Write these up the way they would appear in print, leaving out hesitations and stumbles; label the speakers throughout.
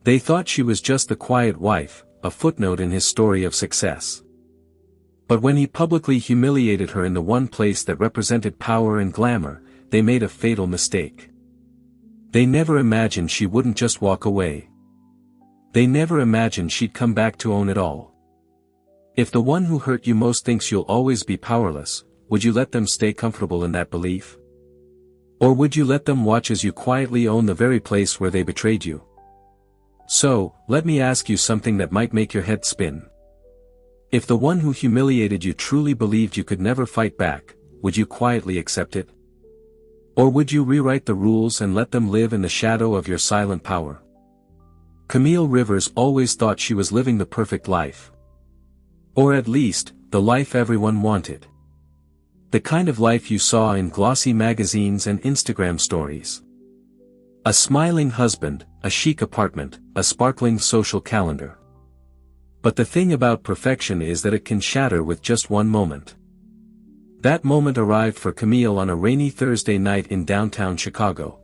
Speaker 1: They thought she was just the quiet wife, a footnote in his story of success. But when he publicly humiliated her in the one place that represented power and glamour, they made a fatal mistake. They never imagined she wouldn't just walk away. They never imagined she'd come back to own it all. If the one who hurt you most thinks you'll always be powerless, would you let them stay comfortable in that belief? Or would you let them watch as you quietly own the very place where they betrayed you? So, let me ask you something that might make your head spin. If the one who humiliated you truly believed you could never fight back, would you quietly accept it? Or would you rewrite the rules and let them live in the shadow of your silent power? Camille Rivers always thought she was living the perfect life. Or at least, the life everyone wanted. The kind of life you saw in glossy magazines and Instagram stories. A smiling husband, a chic apartment, a sparkling social calendar. But the thing about perfection is that it can shatter with just one moment. That moment arrived for Camille on a rainy Thursday night in downtown Chicago.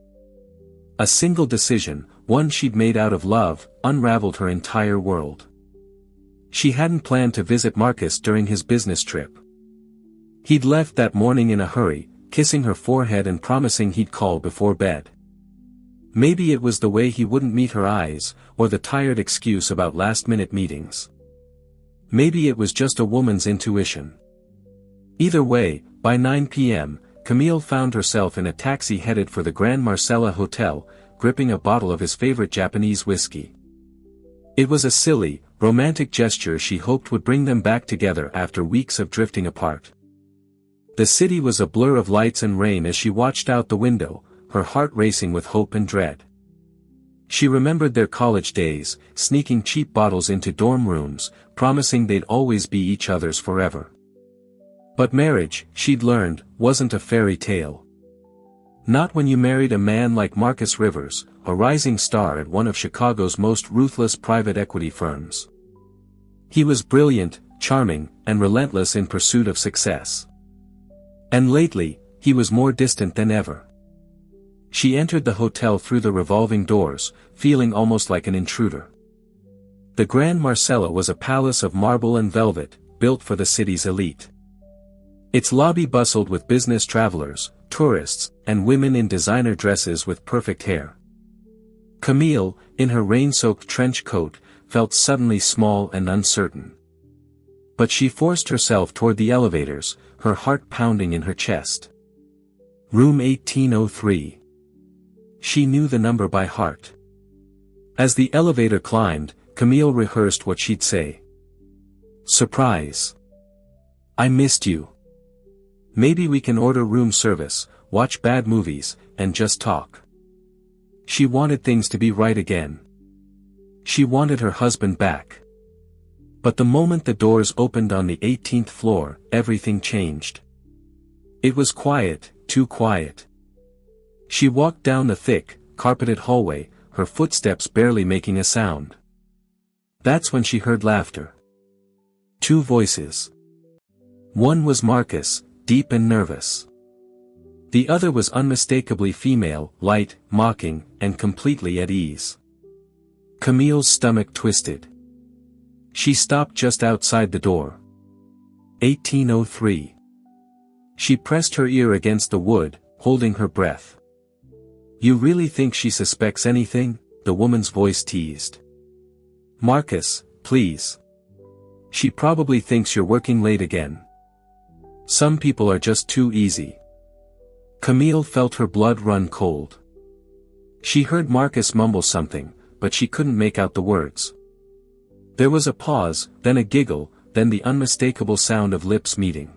Speaker 1: A single decision, one she'd made out of love, unraveled her entire world. She hadn't planned to visit Marcus during his business trip. He'd left that morning in a hurry, kissing her forehead and promising he'd call before bed. Maybe it was the way he wouldn't meet her eyes, or the tired excuse about last-minute meetings. Maybe it was just a woman's intuition. Either way, by 9 p.m., Camille found herself in a taxi headed for the Grand Marcella Hotel, gripping a bottle of his favorite Japanese whiskey. It was a silly, romantic gesture she hoped would bring them back together after weeks of drifting apart. The city was a blur of lights and rain as she watched out the window, her heart racing with hope and dread. She remembered their college days, sneaking cheap bottles into dorm rooms, promising they'd always be each other's forever. But marriage, she'd learned, wasn't a fairy tale. Not when you married a man like Marcus Rivers, a rising star at one of Chicago's most ruthless private equity firms. He was brilliant, charming, and relentless in pursuit of success. And lately, he was more distant than ever. She entered the hotel through the revolving doors, feeling almost like an intruder. The Grand Marcella was a palace of marble and velvet, built for the city's elite. Its lobby bustled with business travelers, tourists, and women in designer dresses with perfect hair. Camille, in her rain-soaked trench coat, felt suddenly small and uncertain. But she forced herself toward the elevators, her heart pounding in her chest. Room 1803. She knew the number by heart. As the elevator climbed, Camille rehearsed what she'd say. Surprise. I missed you. Maybe we can order room service, watch bad movies, and just talk. She wanted things to be right again. She wanted her husband back. But the moment the doors opened on the 18th floor, everything changed. It was quiet, too quiet. She walked down the thick, carpeted hallway, her footsteps barely making a sound. That's when she heard laughter. Two voices. One was Marcus, deep and nervous. The other was unmistakably female, light, mocking, and completely at ease. Camille's stomach twisted. She stopped just outside the door. 1803. She pressed her ear against the wood, holding her breath. You really think she suspects anything? The woman's voice teased. Marcus, please. She probably thinks you're working late again. Some people are just too easy. Camille felt her blood run cold. She heard Marcus mumble something, but she couldn't make out the words. There was a pause, then a giggle, then the unmistakable sound of lips meeting.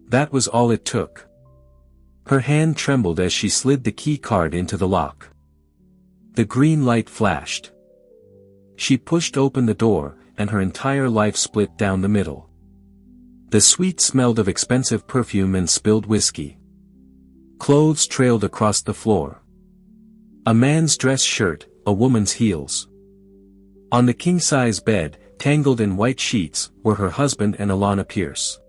Speaker 1: That was all it took. Her hand trembled as she slid the key card into the lock. The green light flashed. She pushed open the door, and her entire life split down the middle. The suite smelled of expensive perfume and spilled whiskey. Clothes trailed across the floor. A man's dress shirt, a woman's heels. On the king-size bed, tangled in white sheets, were her husband and Alana Pierce.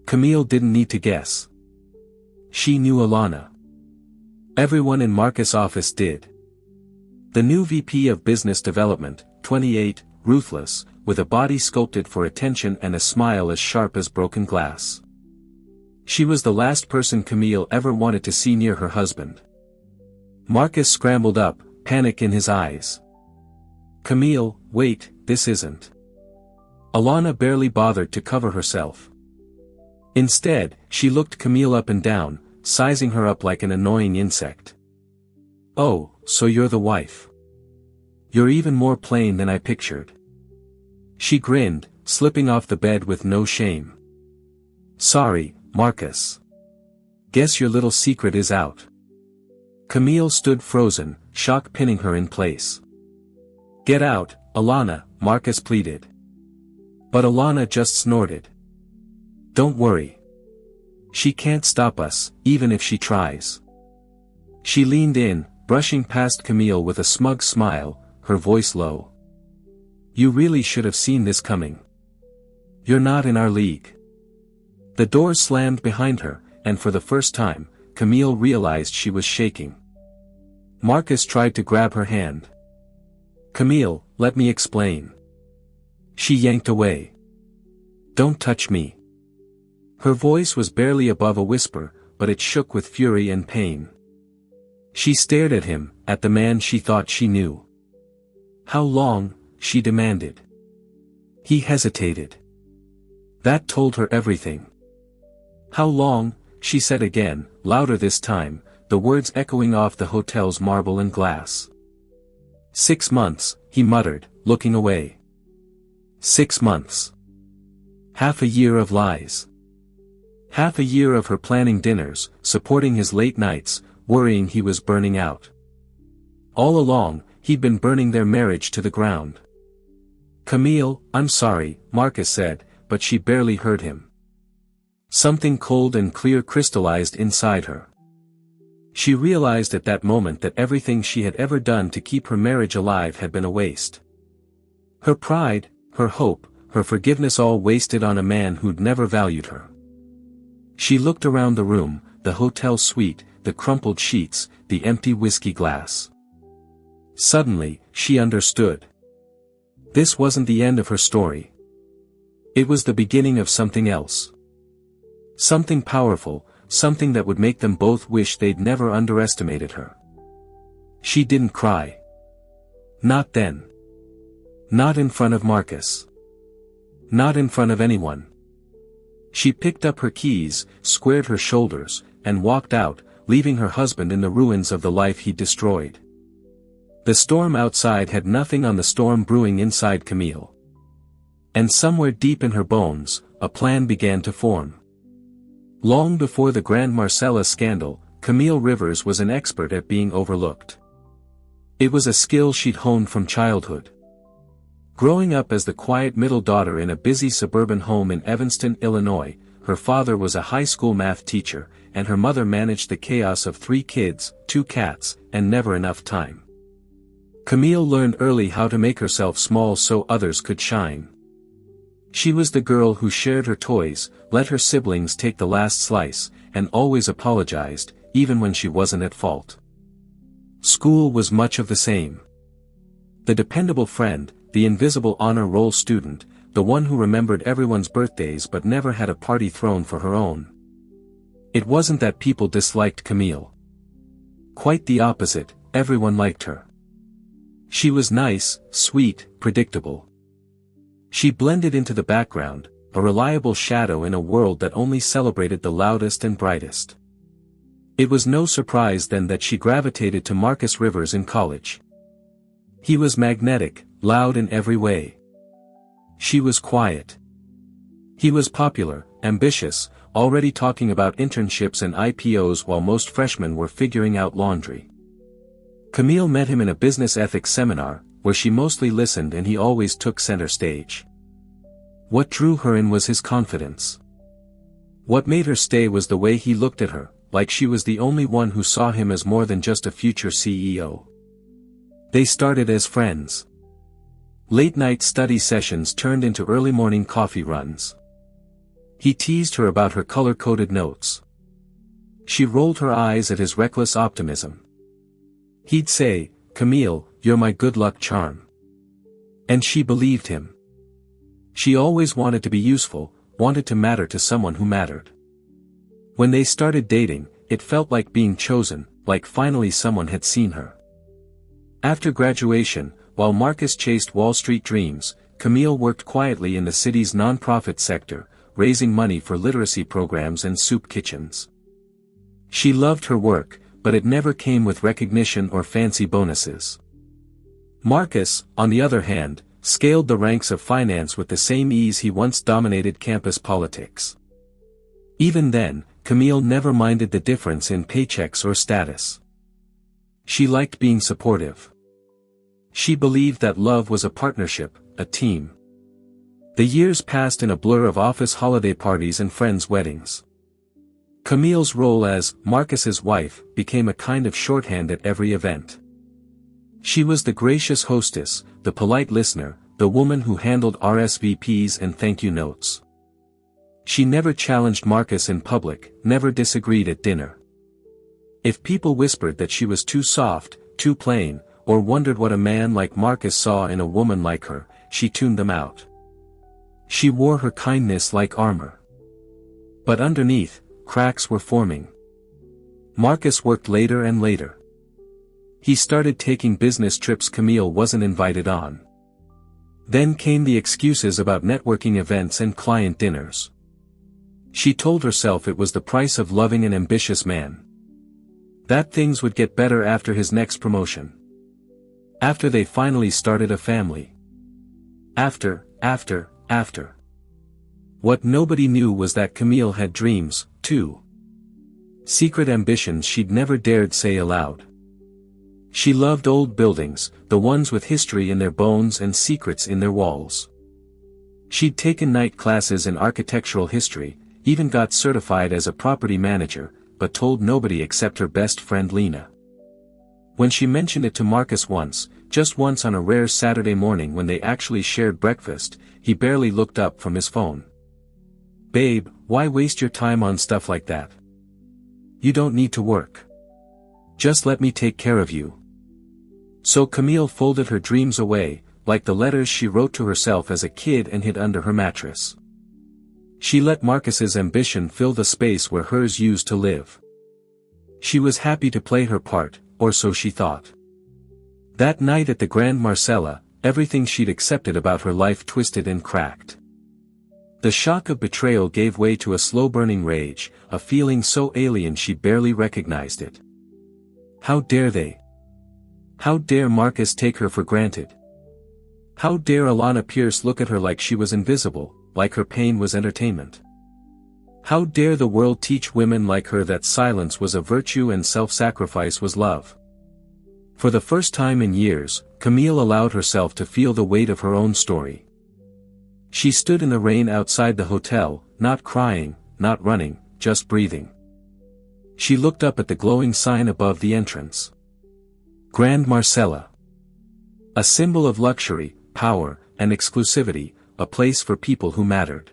Speaker 1: Camille didn't need to guess. She knew Alana. Everyone in Marcus' office did. The new VP of Business Development, 28, ruthless, with a body sculpted for attention and a smile as sharp as broken glass. She was the last person Camille ever wanted to see near her husband. Marcus scrambled up, panic in his eyes. Camille, wait, this isn't. Alana barely bothered to cover herself. Instead, she looked Camille up and down, sizing her up like an annoying insect. Oh, so you're the wife. You're even more plain than I pictured. She grinned, slipping off the bed with no shame. Sorry, Marcus. Guess your little secret is out. Camille stood frozen, shock pinning her in place. Get out, Alana, Marcus pleaded. But Alana just snorted. Don't worry. She can't stop us, even if she tries. She leaned in, brushing past Camille with a smug smile, her voice low. You really should have seen this coming. You're not in our league. The door slammed behind her, and for the first time, Camille realized she was shaking. Marcus tried to grab her hand. Camille, let me explain. She yanked away. Don't touch me. Her voice was barely above a whisper, but it shook with fury and pain. She stared at him, at the man she thought she knew. How long? She demanded. He hesitated. That told her everything. How long? She said again, louder this time, the words echoing off the hotel's marble and glass. 6 months, he muttered, looking away. 6 months. Half a year of lies. Half a year of her planning dinners, supporting his late nights, worrying he was burning out. All along, he'd been burning their marriage to the ground. Camille, I'm sorry, Marcus said, but she barely heard him. Something cold and clear crystallized inside her. She realized at that moment that everything she had ever done to keep her marriage alive had been a waste. Her pride, her hope, her forgiveness all wasted on a man who'd never valued her. She looked around the room, the hotel suite, the crumpled sheets, the empty whiskey glass. Suddenly, she understood. This wasn't the end of her story. It was the beginning of something else. Something powerful, something that would make them both wish they'd never underestimated her. She didn't cry. Not then. Not in front of Marcus. Not in front of anyone. She picked up her keys, squared her shoulders, and walked out, leaving her husband in the ruins of the life he'd destroyed. The storm outside had nothing on the storm brewing inside Camille. And somewhere deep in her bones, a plan began to form. Long before the Grand Marcella scandal, Camille Rivers was an expert at being overlooked. It was a skill she'd honed from childhood. Growing up as the quiet middle daughter in a busy suburban home in Evanston, Illinois, her father was a high school math teacher, and her mother managed the chaos of 3 kids, 2 cats, and never enough time. Camille learned early how to make herself small so others could shine. She was the girl who shared her toys, let her siblings take the last slice, and always apologized, even when she wasn't at fault. School was much of the same. The dependable friend, the invisible honor roll student, the one who remembered everyone's birthdays but never had a party thrown for her own. It wasn't that people disliked Camille. Quite the opposite, everyone liked her. She was nice, sweet, predictable. She blended into the background, a reliable shadow in a world that only celebrated the loudest and brightest. It was no surprise then that she gravitated to Marcus Rivers in college. He was magnetic, loud in every way. She was quiet. He was popular, ambitious, already talking about internships and IPOs while most freshmen were figuring out laundry. Camille met him in a business ethics seminar, where she mostly listened and he always took center stage. What drew her in was his confidence. What made her stay was the way he looked at her, like she was the only one who saw him as more than just a future CEO. They started as friends. Late-night study sessions turned into early morning coffee runs. He teased her about her color-coded notes. She rolled her eyes at his reckless optimism. He'd say, "Camille, "You're my good luck charm." And she believed him. She always wanted to be useful, wanted to matter to someone who mattered. When they started dating, it felt like being chosen, like finally someone had seen her. After graduation, while Marcus chased Wall Street dreams, Camille worked quietly in the city's nonprofit sector, raising money for literacy programs and soup kitchens. She loved her work, but it never came with recognition or fancy bonuses. Marcus, on the other hand, scaled the ranks of finance with the same ease he once dominated campus politics. Even then, Camille never minded the difference in paychecks or status. She liked being supportive. She believed that love was a partnership, a team. The years passed in a blur of office holiday parties and friends' weddings. Camille's role as Marcus's wife became a kind of shorthand at every event. She was the gracious hostess, the polite listener, the woman who handled RSVPs and thank you notes. She never challenged Marcus in public, never disagreed at dinner. If people whispered that she was too soft, too plain, or wondered what a man like Marcus saw in a woman like her, she tuned them out. She wore her kindness like armor. But underneath, cracks were forming. Marcus worked later and later. He started taking business trips Camille wasn't invited on. Then came the excuses about networking events and client dinners. She told herself it was the price of loving an ambitious man. That things would get better after his next promotion. After they finally started a family. After. What nobody knew was that Camille had dreams, too. Secret ambitions she'd never dared say aloud. She loved old buildings, the ones with history in their bones and secrets in their walls. She'd taken night classes in architectural history, even got certified as a property manager, but told nobody except her best friend Lena. When she mentioned it to Marcus once, just once on a rare Saturday morning when they actually shared breakfast, he barely looked up from his phone. "Babe, why waste your time on stuff like that? You don't need to work. Just let me take care of you." So Camille folded her dreams away, like the letters she wrote to herself as a kid and hid under her mattress. She let Marcus's ambition fill the space where hers used to live. She was happy to play her part, or so she thought. That night at the Grand Marcella, everything she'd accepted about her life twisted and cracked. The shock of betrayal gave way to a slow-burning rage, a feeling so alien she barely recognized it. How dare they? How dare Marcus take her for granted? How dare Alana Pierce look at her like she was invisible, like her pain was entertainment? How dare the world teach women like her that silence was a virtue and self-sacrifice was love? For the first time in years, Camille allowed herself to feel the weight of her own story. She stood in the rain outside the hotel, not crying, not running, just breathing. She looked up at the glowing sign above the entrance. Grand Marcella. A symbol of luxury, power, and exclusivity, a place for people who mattered.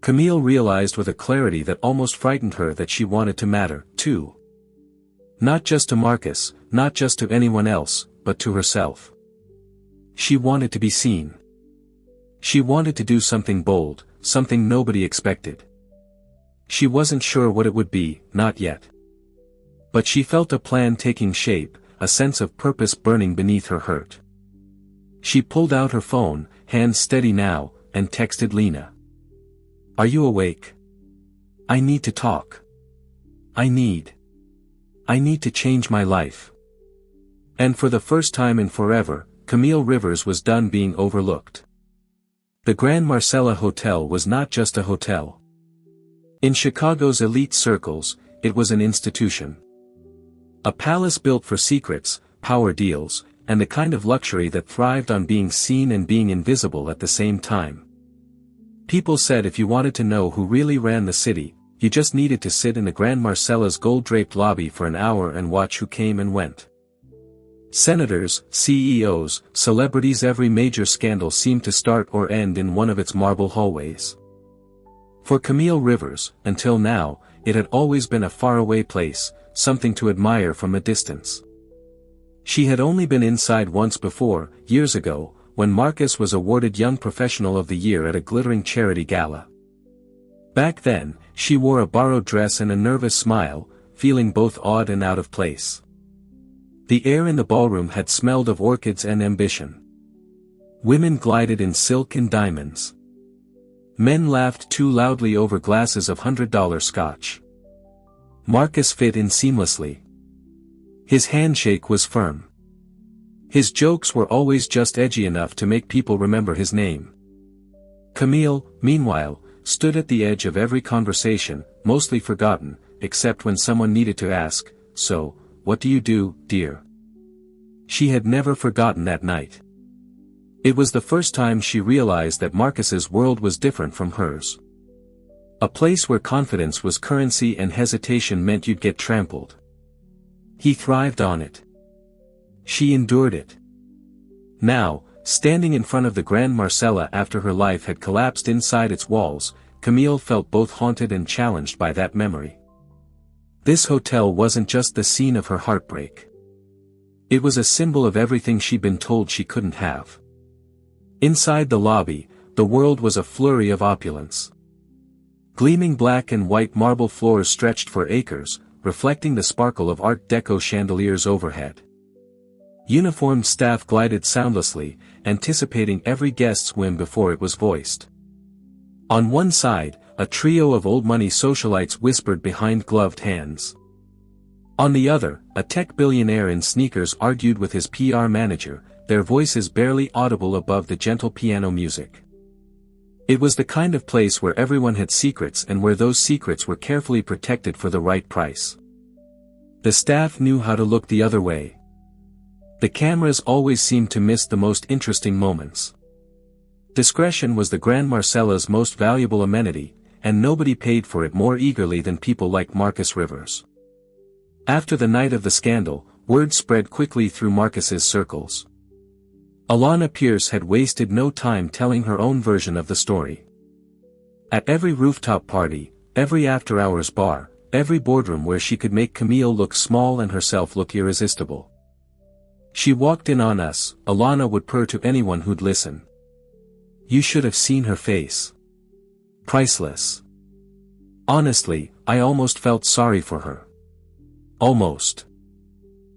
Speaker 1: Camille realized with a clarity that almost frightened her that she wanted to matter, too. Not just to Marcus, not just to anyone else, but to herself. She wanted to be seen. She wanted to do something bold, something nobody expected. She wasn't sure what it would be, not yet. But she felt a plan taking shape, a sense of purpose burning beneath her hurt. She pulled out her phone, hands steady now, and texted Lena. "Are you awake? I need to talk. I need to change my life." And for the first time in forever, Camille Rivers was done being overlooked. The Grand Marcella Hotel was not just a hotel. In Chicago's elite circles, it was an institution. A palace built for secrets, power deals, and the kind of luxury that thrived on being seen and being invisible at the same time. People said if you wanted to know who really ran the city, you just needed to sit in the Grand Marcella's gold-draped lobby for an hour and watch who came and went. Senators, CEOs, celebrities, every major scandal seemed to start or end in one of its marble hallways. For Camille Rivers, until now, it had always been a faraway place, something to admire from a distance. She had only been inside once before, years ago, when Marcus was awarded Young Professional of the Year at a glittering charity gala. Back then, she wore a borrowed dress and a nervous smile, feeling both awed and out of place. The air in the ballroom had smelled of orchids and ambition. Women glided in silk and diamonds. Men laughed too loudly over glasses of $100 scotch. Marcus fit in seamlessly. His handshake was firm. His jokes were always just edgy enough to make people remember his name. Camille, meanwhile, stood at the edge of every conversation, mostly forgotten, except when someone needed to ask, "So, what do you do, dear?" She had never forgotten that night. It was the first time she realized that Marcus's world was different from hers. A place where confidence was currency and hesitation meant you'd get trampled. He thrived on it. She endured it. Now, standing in front of the Grand Marcella after her life had collapsed inside its walls, Camille felt both haunted and challenged by that memory. This hotel wasn't just the scene of her heartbreak. It was a symbol of everything she'd been told she couldn't have. Inside the lobby, the world was a flurry of opulence. Gleaming black and white marble floors stretched for acres, reflecting the sparkle of Art Deco chandeliers overhead. Uniformed staff glided soundlessly, anticipating every guest's whim before it was voiced. On one side, a trio of old-money socialites whispered behind gloved hands. On the other, a tech billionaire in sneakers argued with his PR manager, their voices barely audible above the gentle piano music. It was the kind of place where everyone had secrets and where those secrets were carefully protected for the right price. The staff knew how to look the other way. The cameras always seemed to miss the most interesting moments. Discretion was the Grand Marcella's most valuable amenity, and nobody paid for it more eagerly than people like Marcus Rivers. After the night of the scandal, word spread quickly through Marcus's circles. Alana Pierce had wasted no time telling her own version of the story. At every rooftop party, every after-hours bar, every boardroom where she could make Camille look small and herself look irresistible. "She walked in on us," Alana would purr to anyone who'd listen. "You should have seen her face. Priceless. Honestly, I almost felt sorry for her." Almost.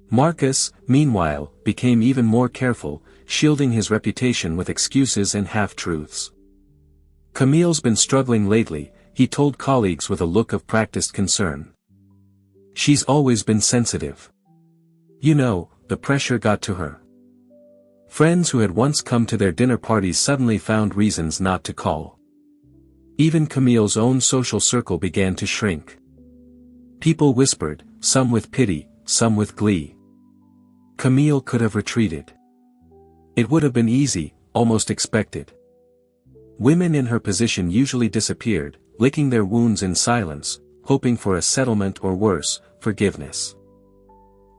Speaker 1: Marcus, meanwhile, became even more careful, shielding his reputation with excuses and half-truths. "Camille's been struggling lately," he told colleagues with a look of practiced concern. "She's always been sensitive. You know, the pressure got to her." Friends who had once come to their dinner parties suddenly found reasons not to call. Even Camille's own social circle began to shrink. People whispered, some with pity, some with glee. Camille could have retreated. It would have been easy, almost expected. Women in her position usually disappeared, licking their wounds in silence, hoping for a settlement or worse, forgiveness.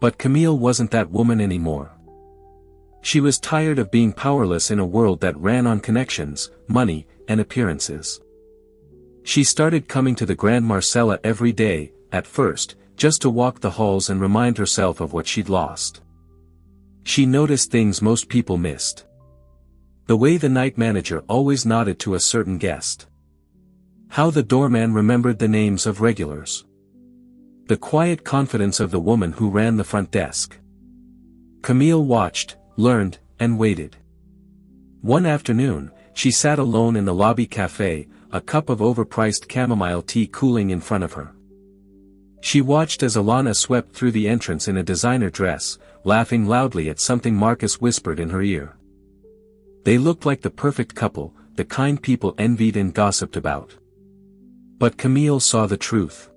Speaker 1: But Camille wasn't that woman anymore. She was tired of being powerless in a world that ran on connections, money, and appearances. She started coming to the Grand Marcella every day, at first, just to walk the halls and remind herself of what she'd lost. She noticed things most people missed. The way the night manager always nodded to a certain guest. How the doorman remembered the names of regulars. The quiet confidence of the woman who ran the front desk. Camille watched, learned, and waited. One afternoon, she sat alone in the lobby cafe, a cup of overpriced chamomile tea cooling in front of her. She watched as Alana swept through the entrance in a designer dress, laughing loudly at something Marcus whispered in her ear. They looked like the perfect couple, the kind people envied and gossiped about. But Camille saw the truth.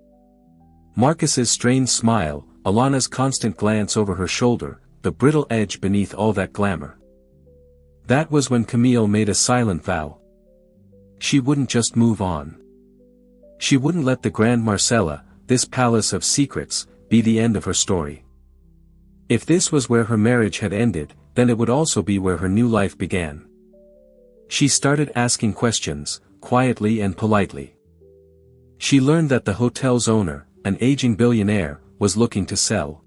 Speaker 1: Marcus's strained smile, Alana's constant glance over her shoulder, the brittle edge beneath all that glamour. That was when Camille made a silent vow. She wouldn't just move on. She wouldn't let the Grand Marcella, this palace of secrets, be the end of her story. If this was where her marriage had ended, then it would also be where her new life began. She started asking questions, quietly and politely. She learned that the hotel's owner, an aging billionaire, was looking to sell.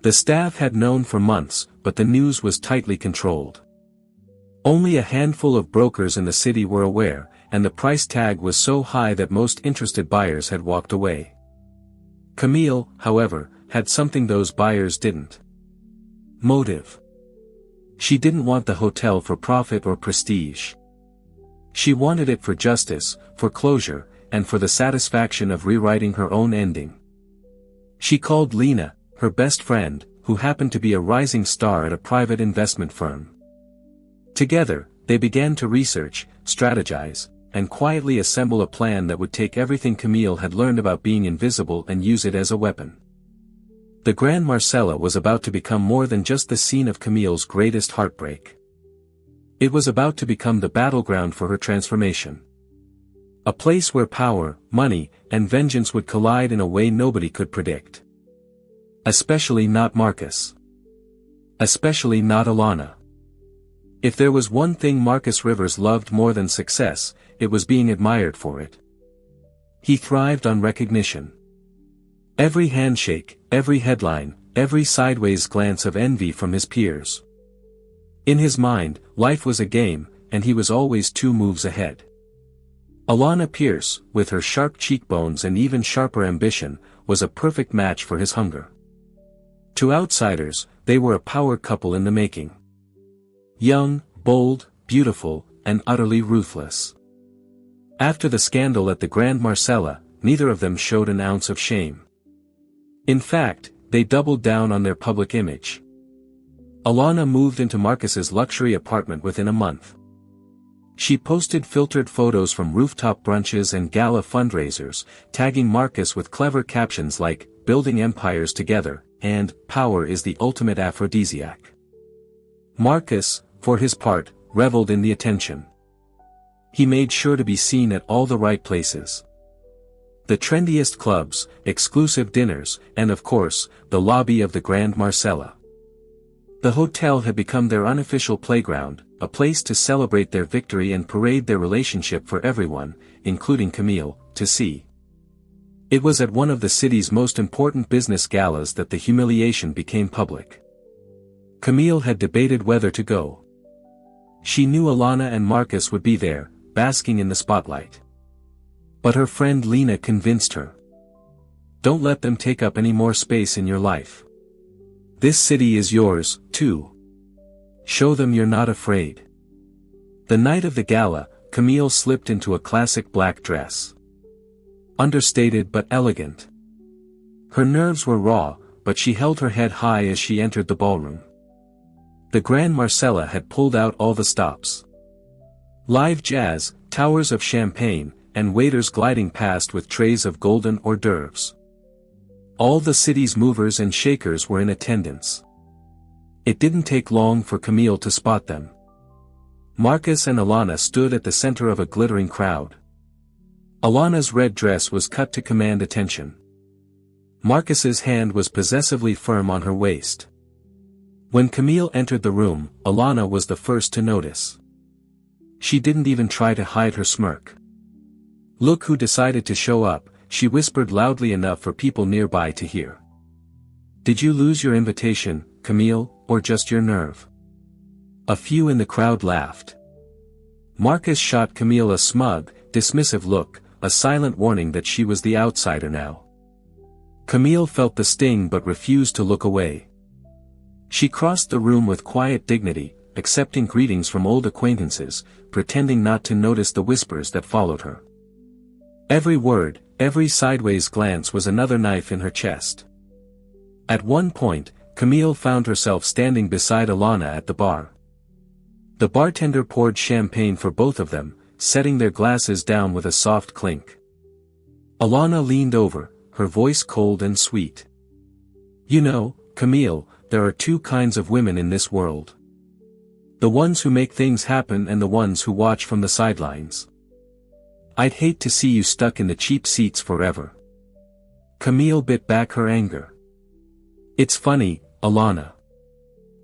Speaker 1: The staff had known for months, but the news was tightly controlled. Only a handful of brokers in the city were aware, and the price tag was so high that most interested buyers had walked away. Camille, however, had something those buyers didn't. Motive. She didn't want the hotel for profit or prestige. She wanted it for justice, for closure, and for the satisfaction of rewriting her own ending. She called Lena, her best friend, who happened to be a rising star at a private investment firm. Together, they began to research, strategize, and quietly assemble a plan that would take everything Camille had learned about being invisible and use it as a weapon. The Grand Marcella was about to become more than just the scene of Camille's greatest heartbreak. It was about to become the battleground for her transformation. A place where power, money, and vengeance would collide in a way nobody could predict. Especially not Marcus. Especially not Alana. If there was one thing Marcus Rivers loved more than success, it was being admired for it. He thrived on recognition. Every handshake, every headline, every sideways glance of envy from his peers. In his mind, life was a game, and he was always 2 moves ahead. Alana Pierce, with her sharp cheekbones and even sharper ambition, was a perfect match for his hunger. To outsiders, they were a power couple in the making. Young, bold, beautiful, and utterly ruthless. After the scandal at the Grand Marcella, neither of them showed an ounce of shame. In fact, they doubled down on their public image. Alana moved into Marcus's luxury apartment within a month. She posted filtered photos from rooftop brunches and gala fundraisers, tagging Marcus with clever captions like, "Building empires together," and "Power is the ultimate aphrodisiac." Marcus, for his part, reveled in the attention. He made sure to be seen at all the right places. The trendiest clubs, exclusive dinners, and of course, the lobby of the Grand Marcella. The hotel had become their unofficial playground, a place to celebrate their victory and parade their relationship for everyone, including Camille, to see. It was at one of the city's most important business galas that the humiliation became public. Camille had debated whether to go. She knew Alana and Marcus would be there, basking in the spotlight. But her friend Lena convinced her. Don't let them take up any more space in your life. This city is yours, too. Show them you're not afraid. The night of the gala, Camille slipped into a classic black dress. Understated but elegant. Her nerves were raw, but she held her head high as she entered the ballroom. The Grand Marcella had pulled out all the stops. Live jazz, towers of champagne, and waiters gliding past with trays of golden hors d'oeuvres. All the city's movers and shakers were in attendance. It didn't take long for Camille to spot them. Marcus and Alana stood at the center of a glittering crowd. Alana's red dress was cut to command attention. Marcus's hand was possessively firm on her waist. When Camille entered the room, Alana was the first to notice. She didn't even try to hide her smirk. "Look who decided to show up," she whispered loudly enough for people nearby to hear. "Did you lose your invitation, Camille, or just your nerve?" A few in the crowd laughed. Marcus shot Camille a smug, dismissive look, a silent warning that she was the outsider now. Camille felt the sting but refused to look away. She crossed the room with quiet dignity, accepting greetings from old acquaintances, pretending not to notice the whispers that followed her. Every word, every sideways glance was another knife in her chest. At one point, Camille found herself standing beside Alana at the bar. The bartender poured champagne for both of them, setting their glasses down with a soft clink. Alana leaned over, her voice cold and sweet. "You know, Camille, there are 2 kinds of women in this world. The ones who make things happen and the ones who watch from the sidelines. I'd hate to see you stuck in the cheap seats forever." Camille bit back her anger. "It's funny, Alana.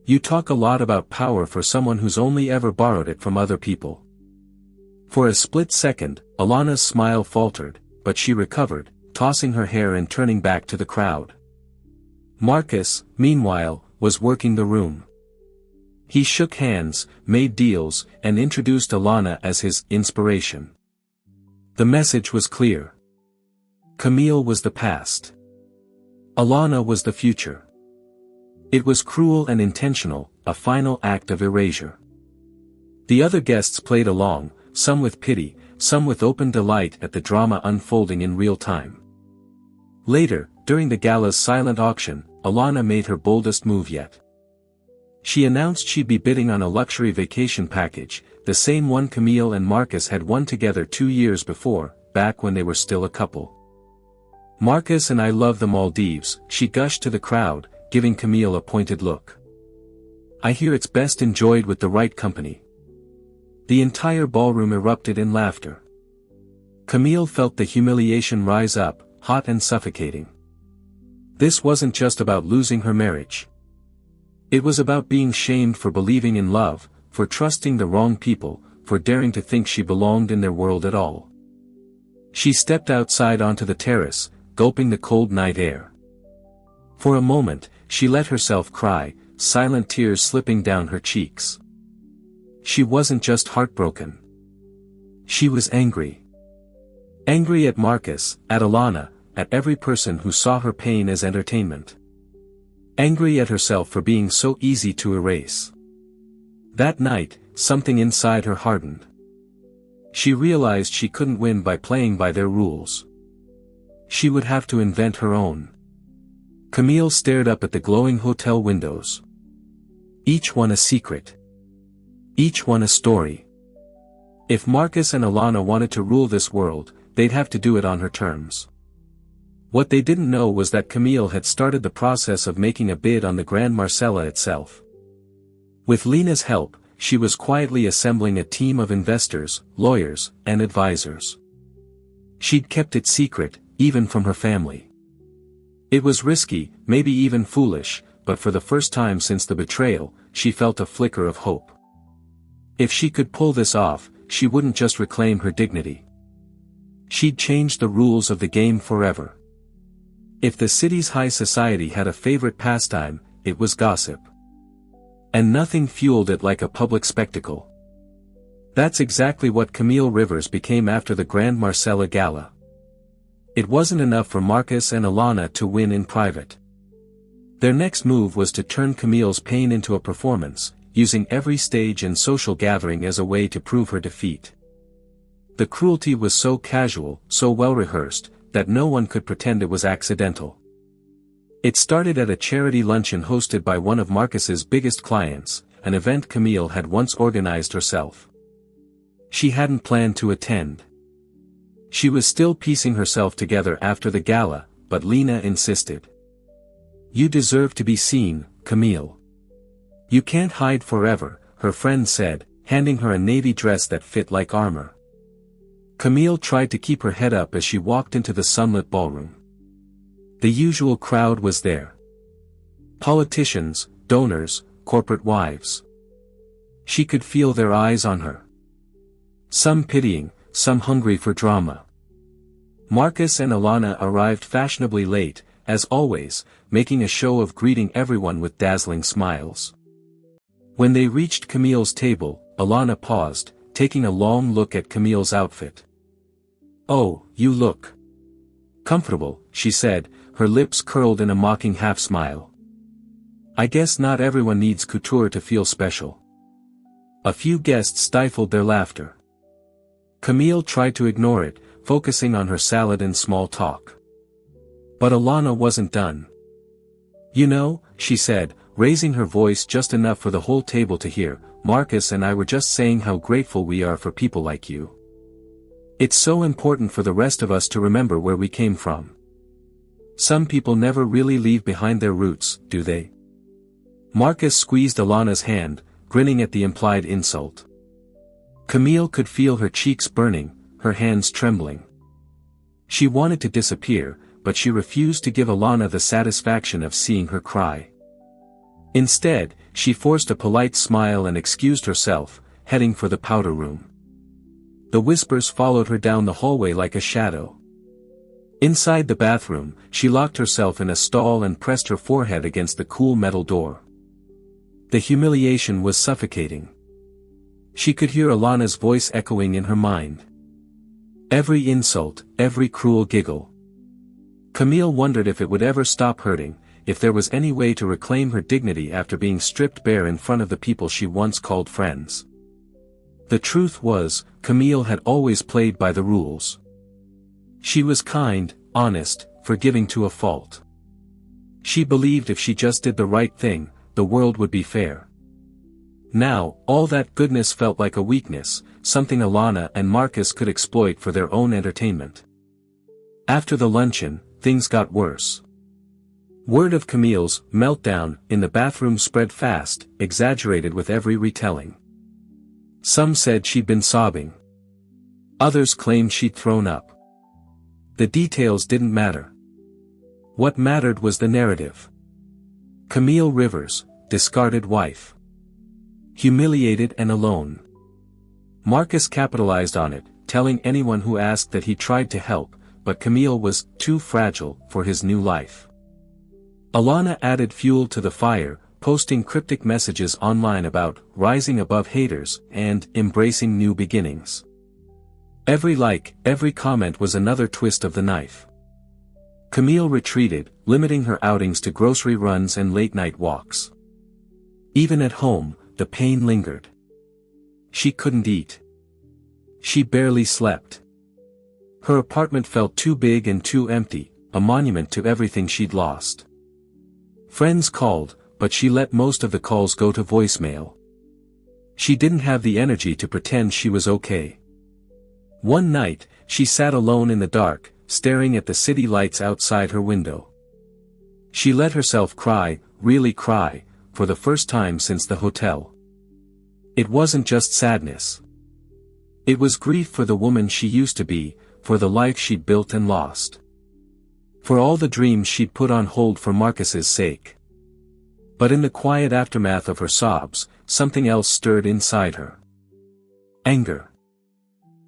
Speaker 1: You talk a lot about power for someone who's only ever borrowed it from other people." For a split second, Alana's smile faltered, but she recovered, tossing her hair and turning back to the crowd. Marcus, meanwhile, was working the room. He shook hands, made deals, and introduced Alana as his inspiration. The message was clear. Camille was the past. Alana was the future. It was cruel and intentional, a final act of erasure. The other guests played along, some with pity, some with open delight at the drama unfolding in real time. Later, during the gala's silent auction, Alana made her boldest move yet. She announced she'd be bidding on a luxury vacation package, the same one Camille and Marcus had won together 2 years before, back when they were still a couple. "Marcus and I love the Maldives," she gushed to the crowd, giving Camille a pointed look. "I hear it's best enjoyed with the right company." The entire ballroom erupted in laughter. Camille felt the humiliation rise up, hot and suffocating. This wasn't just about losing her marriage. It was about being shamed for believing in love, for trusting the wrong people, for daring to think she belonged in their world at all. She stepped outside onto the terrace, gulping the cold night air. For a moment, she let herself cry, silent tears slipping down her cheeks. She wasn't just heartbroken. She was angry. Angry at Marcus, at Alana, at every person who saw her pain as entertainment. Angry at herself for being so easy to erase. That night, something inside her hardened. She realized she couldn't win by playing by their rules. She would have to invent her own. Camille stared up at the glowing hotel windows. Each one a secret. Each one a story. If Marcus and Alana wanted to rule this world, they'd have to do it on her terms. What they didn't know was that Camille had started the process of making a bid on the Grand Marcella itself. With Lena's help, she was quietly assembling a team of investors, lawyers, and advisors. She'd kept it secret, even from her family. It was risky, maybe even foolish, but for the first time since the betrayal, she felt a flicker of hope. If she could pull this off, she wouldn't just reclaim her dignity. She'd change the rules of the game forever. If the city's high society had a favorite pastime, it was gossip. And nothing fueled it like a public spectacle. That's exactly what Camille Rivers became after the Grand Marcella Gala. It wasn't enough for Marcus and Alana to win in private. Their next move was to turn Camille's pain into a performance, using every stage and social gathering as a way to prove her defeat. The cruelty was so casual, so well rehearsed, that no one could pretend it was accidental. It started at a charity luncheon hosted by one of Marcus's biggest clients, an event Camille had once organized herself. She hadn't planned to attend. She was still piecing herself together after the gala, but Lena insisted. "You deserve to be seen, Camille. You can't hide forever," her friend said, handing her a navy dress that fit like armor. Camille tried to keep her head up as she walked into the sunlit ballroom. The usual crowd was there. Politicians, donors, corporate wives. She could feel their eyes on her. Some pitying, some hungry for drama. Marcus and Alana arrived fashionably late, as always, making a show of greeting everyone with dazzling smiles. When they reached Camille's table, Alana paused, taking a long look at Camille's outfit. "Oh, you look comfortable," she said, her lips curled in a mocking half-smile. "I guess not everyone needs couture to feel special." A few guests stifled their laughter. Camille tried to ignore it, focusing on her salad and small talk. But Alana wasn't done. "You know," she said, raising her voice just enough for the whole table to hear, "Marcus and I were just saying how grateful we are for people like you. It's so important for the rest of us to remember where we came from. Some people never really leave behind their roots, do they?" Marcus squeezed Alana's hand, grinning at the implied insult. Camille could feel her cheeks burning, her hands trembling. She wanted to disappear, but she refused to give Alana the satisfaction of seeing her cry. Instead, she forced a polite smile and excused herself, heading for the powder room. The whispers followed her down the hallway like a shadow. Inside the bathroom, she locked herself in a stall and pressed her forehead against the cool metal door. The humiliation was suffocating. She could hear Alana's voice echoing in her mind. Every insult, every cruel giggle. Camille wondered if it would ever stop hurting, if there was any way to reclaim her dignity after being stripped bare in front of the people she once called friends. The truth was, Camille had always played by the rules. She was kind, honest, forgiving to a fault. She believed if she just did the right thing, the world would be fair. Now, all that goodness felt like a weakness, something Alana and Marcus could exploit for their own entertainment. After the luncheon, things got worse. Word of Camille's meltdown in the bathroom spread fast, exaggerated with every retelling. Some said she'd been sobbing. Others claimed she'd thrown up. The details didn't matter. What mattered was the narrative. Camille Rivers, discarded wife. Humiliated and alone. Marcus capitalized on it, telling anyone who asked that he tried to help, but Camille was too fragile for his new life. Alana added fuel to the fire, posting cryptic messages online about rising above haters and embracing new beginnings. Every like, every comment was another twist of the knife. Camille retreated, limiting her outings to grocery runs and late-night walks. Even at home, the pain lingered. She couldn't eat. She barely slept. Her apartment felt too big and too empty, a monument to everything she'd lost. Friends called, but she let most of the calls go to voicemail. She didn't have the energy to pretend she was okay. One night, she sat alone in the dark, staring at the city lights outside her window. She let herself cry, really cry, for the first time since the hotel. It wasn't just sadness. It was grief for the woman she used to be, for the life she'd built and lost. For all the dreams she'd put on hold for Marcus's sake. But in the quiet aftermath of her sobs, something else stirred inside her. Anger.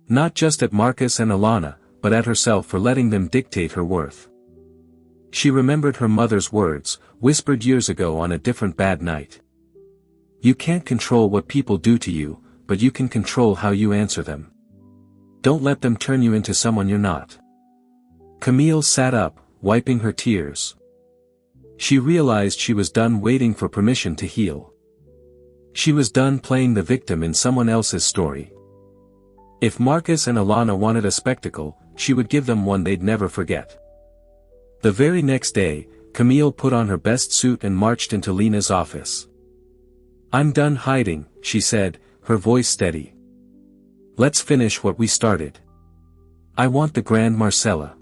Speaker 1: Not just at Marcus and Alana, but at herself for letting them dictate her worth. She remembered her mother's words, whispered years ago on a different bad night. You can't control what people do to you, but you can control how you answer them. Don't let them turn you into someone you're not. Camille sat up, wiping her tears. She realized she was done waiting for permission to heal. She was done playing the victim in someone else's story. If Marcus and Alana wanted a spectacle, she would give them one they'd never forget. The very next day, Camille put on her best suit and marched into Lena's office. I'm done hiding, she said, her voice steady. Let's finish what we started. I want the Grand Marcella.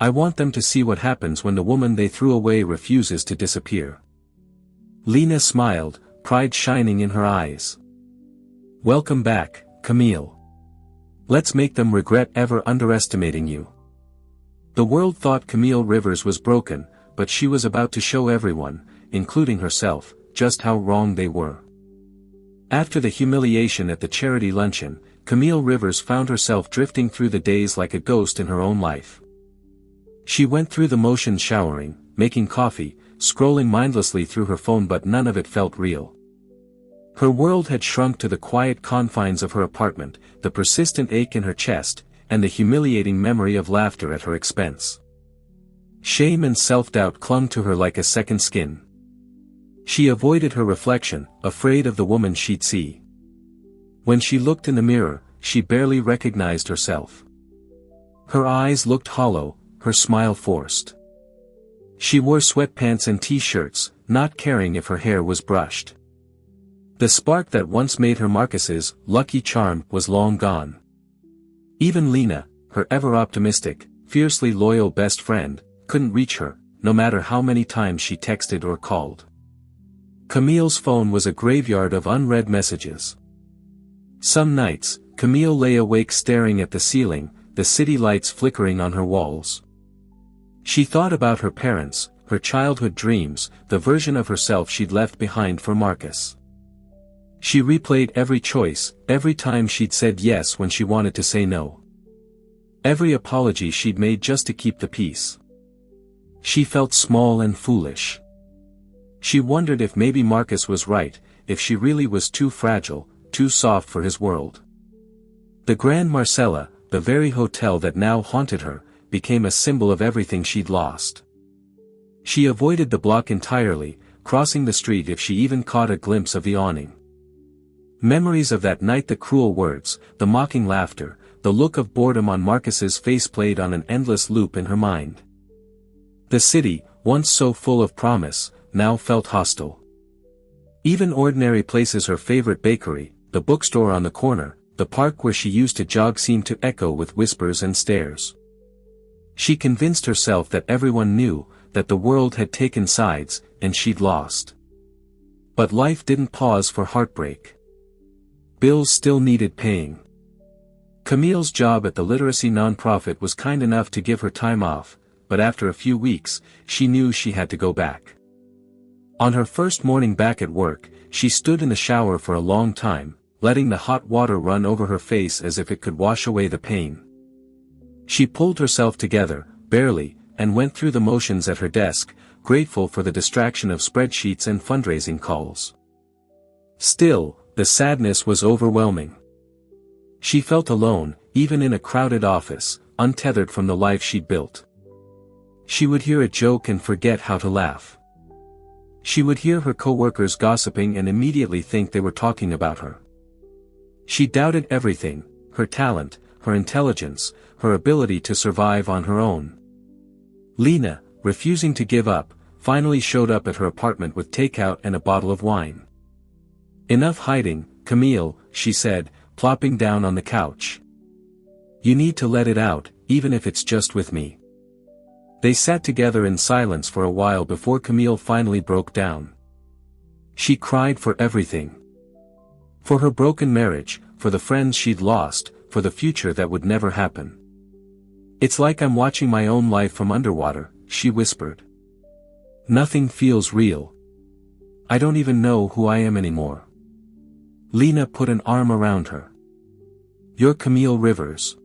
Speaker 1: I want them to see what happens when the woman they threw away refuses to disappear. Lena smiled, pride shining in her eyes. Welcome back, Camille. Let's make them regret ever underestimating you. The world thought Camille Rivers was broken, but she was about to show everyone, including herself, just how wrong they were. After the humiliation at the charity luncheon, Camille Rivers found herself drifting through the days like a ghost in her own life. She went through the motions showering, making coffee, scrolling mindlessly through her phone, but none of it felt real. Her world had shrunk to the quiet confines of her apartment, the persistent ache in her chest, and the humiliating memory of laughter at her expense. Shame and self-doubt clung to her like a second skin. She avoided her reflection, afraid of the woman she'd see. When she looked in the mirror, she barely recognized herself. Her eyes looked hollow, her smile forced. She wore sweatpants and t-shirts, not caring if her hair was brushed. The spark that once made her Marcus's lucky charm was long gone. Even Lena, her ever-optimistic, fiercely loyal best friend, couldn't reach her, no matter how many times she texted or called. Camille's phone was a graveyard of unread messages. Some nights, Camille lay awake staring at the ceiling, the city lights flickering on her walls. She thought about her parents, her childhood dreams, the version of herself she'd left behind for Marcus. She replayed every choice, every time she'd said yes when she wanted to say no. Every apology she'd made just to keep the peace. She felt small and foolish. She wondered if maybe Marcus was right, if she really was too fragile, too soft for his world. The Grand Marcella, the very hotel that now haunted her, became a symbol of everything she'd lost. She avoided the block entirely, crossing the street if she even caught a glimpse of the awning. Memories of that night, the cruel words, the mocking laughter, the look of boredom on Marcus's face played on an endless loop in her mind. The city, once so full of promise, now felt hostile. Even ordinary places, her favorite bakery, the bookstore on the corner, the park where she used to jog, seemed to echo with whispers and stares. She convinced herself that everyone knew, that the world had taken sides, and she'd lost. But life didn't pause for heartbreak. Bills still needed paying. Camille's job at the literacy nonprofit was kind enough to give her time off, but after a few weeks, she knew she had to go back. On her first morning back at work, she stood in the shower for a long time, letting the hot water run over her face as if it could wash away the pain. She pulled herself together, barely, and went through the motions at her desk, grateful for the distraction of spreadsheets and fundraising calls. Still, the sadness was overwhelming. She felt alone, even in a crowded office, untethered from the life she'd built. She would hear a joke and forget how to laugh. She would hear her coworkers gossiping and immediately think they were talking about her. She doubted everything, her talent, her intelligence, her ability to survive on her own. Lena, refusing to give up, finally showed up at her apartment with takeout and a bottle of wine. "Enough hiding, Camille," she said, plopping down on the couch. "You need to let it out, even if it's just with me." They sat together in silence for a while before Camille finally broke down. She cried for everything. For her broken marriage, for the friends she'd lost, for the future that would never happen. "It's like I'm watching my own life from underwater," she whispered. "Nothing feels real. I don't even know who I am anymore." Lena put an arm around her. "You're Camille Rivers.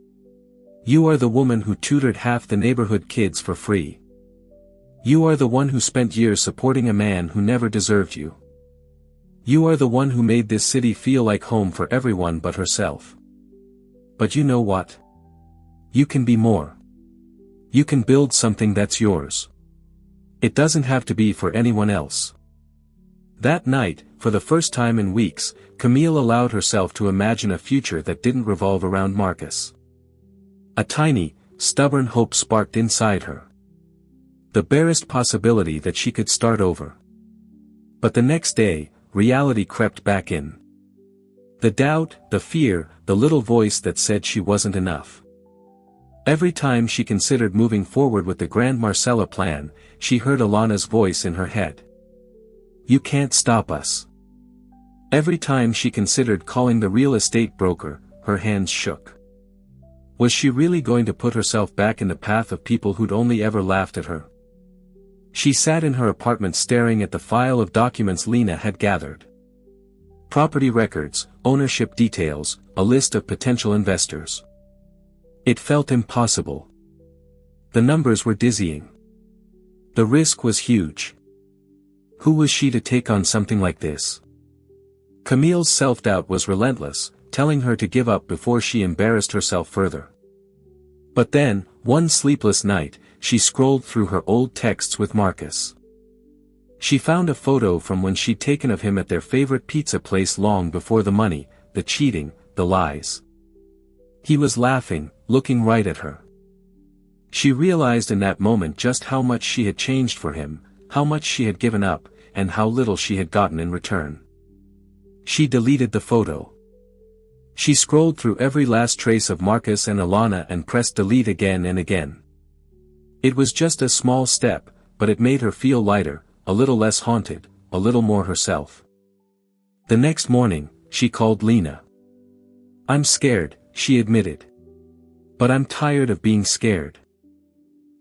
Speaker 1: You are the woman who tutored half the neighborhood kids for free. You are the one who spent years supporting a man who never deserved you. You are the one who made this city feel like home for everyone but herself. But you know what? You can be more. You can build something that's yours. It doesn't have to be for anyone else." That night, for the first time in weeks, Camille allowed herself to imagine a future that didn't revolve around Marcus. A tiny, stubborn hope sparked inside her. The barest possibility that she could start over. But the next day, reality crept back in. The doubt, the fear, the little voice that said she wasn't enough. Every time she considered moving forward with the Grand Marcella plan, she heard Alana's voice in her head. "You can't stop us." Every time she considered calling the real estate broker, her hands shook. Was she really going to put herself back in the path of people who'd only ever laughed at her? She sat in her apartment staring at the file of documents Lena had gathered. Property records, ownership details, a list of potential investors. It felt impossible. The numbers were dizzying. The risk was huge. Who was she to take on something like this? Camille's self-doubt was relentless, telling her to give up before she embarrassed herself further. But then, one sleepless night, she scrolled through her old texts with Marcus. She found a photo from when she'd taken of him at their favorite pizza place long before the money, the cheating, the lies. He was laughing, looking right at her. She realized in that moment just how much she had changed for him, how much she had given up, and how little she had gotten in return. She deleted the photo. She scrolled through every last trace of Marcus and Alana and pressed delete again and again. It was just a small step, but it made her feel lighter, a little less haunted, a little more herself. The next morning, she called Lena. "I'm scared," she admitted. "But I'm tired of being scared.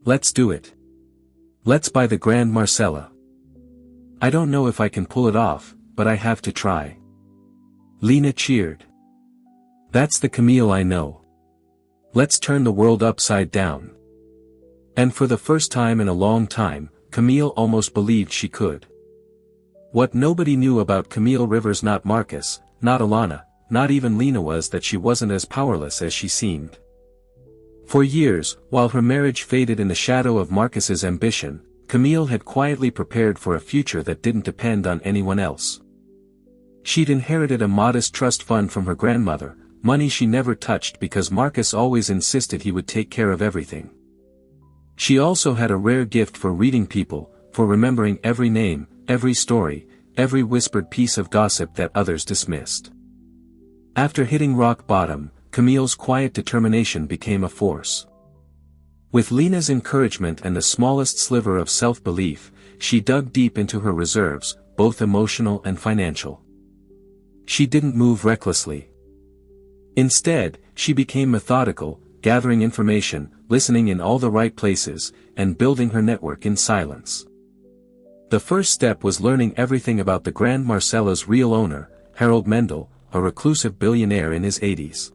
Speaker 1: Let's do it. Let's buy the Grand Marcella. I don't know if I can pull it off, but I have to try." Lena cheered. "That's the Camille I know. Let's turn the world upside down. And for the first time in a long time, Camille almost believed she could. What nobody knew about Camille Rivers, not Marcus, not Alana, not even Lena, was that she wasn't as powerless as she seemed. For years, while her marriage faded in the shadow of Marcus's ambition, Camille had quietly prepared for a future that didn't depend on anyone else. She'd inherited a modest trust fund from her grandmother, money she never touched because Marcus always insisted he would take care of everything. She also had a rare gift for reading people, for remembering every name, every story, every whispered piece of gossip that others dismissed. After hitting rock bottom, Camille's quiet determination became a force. With Lena's encouragement and the smallest sliver of self-belief, she dug deep into her reserves, both emotional and financial. She didn't move recklessly. Instead, she became methodical, gathering information, listening in all the right places, and building her network in silence. The first step was learning everything about the Grand Marcella's real owner, Harold Mendel, a reclusive billionaire in his 80s.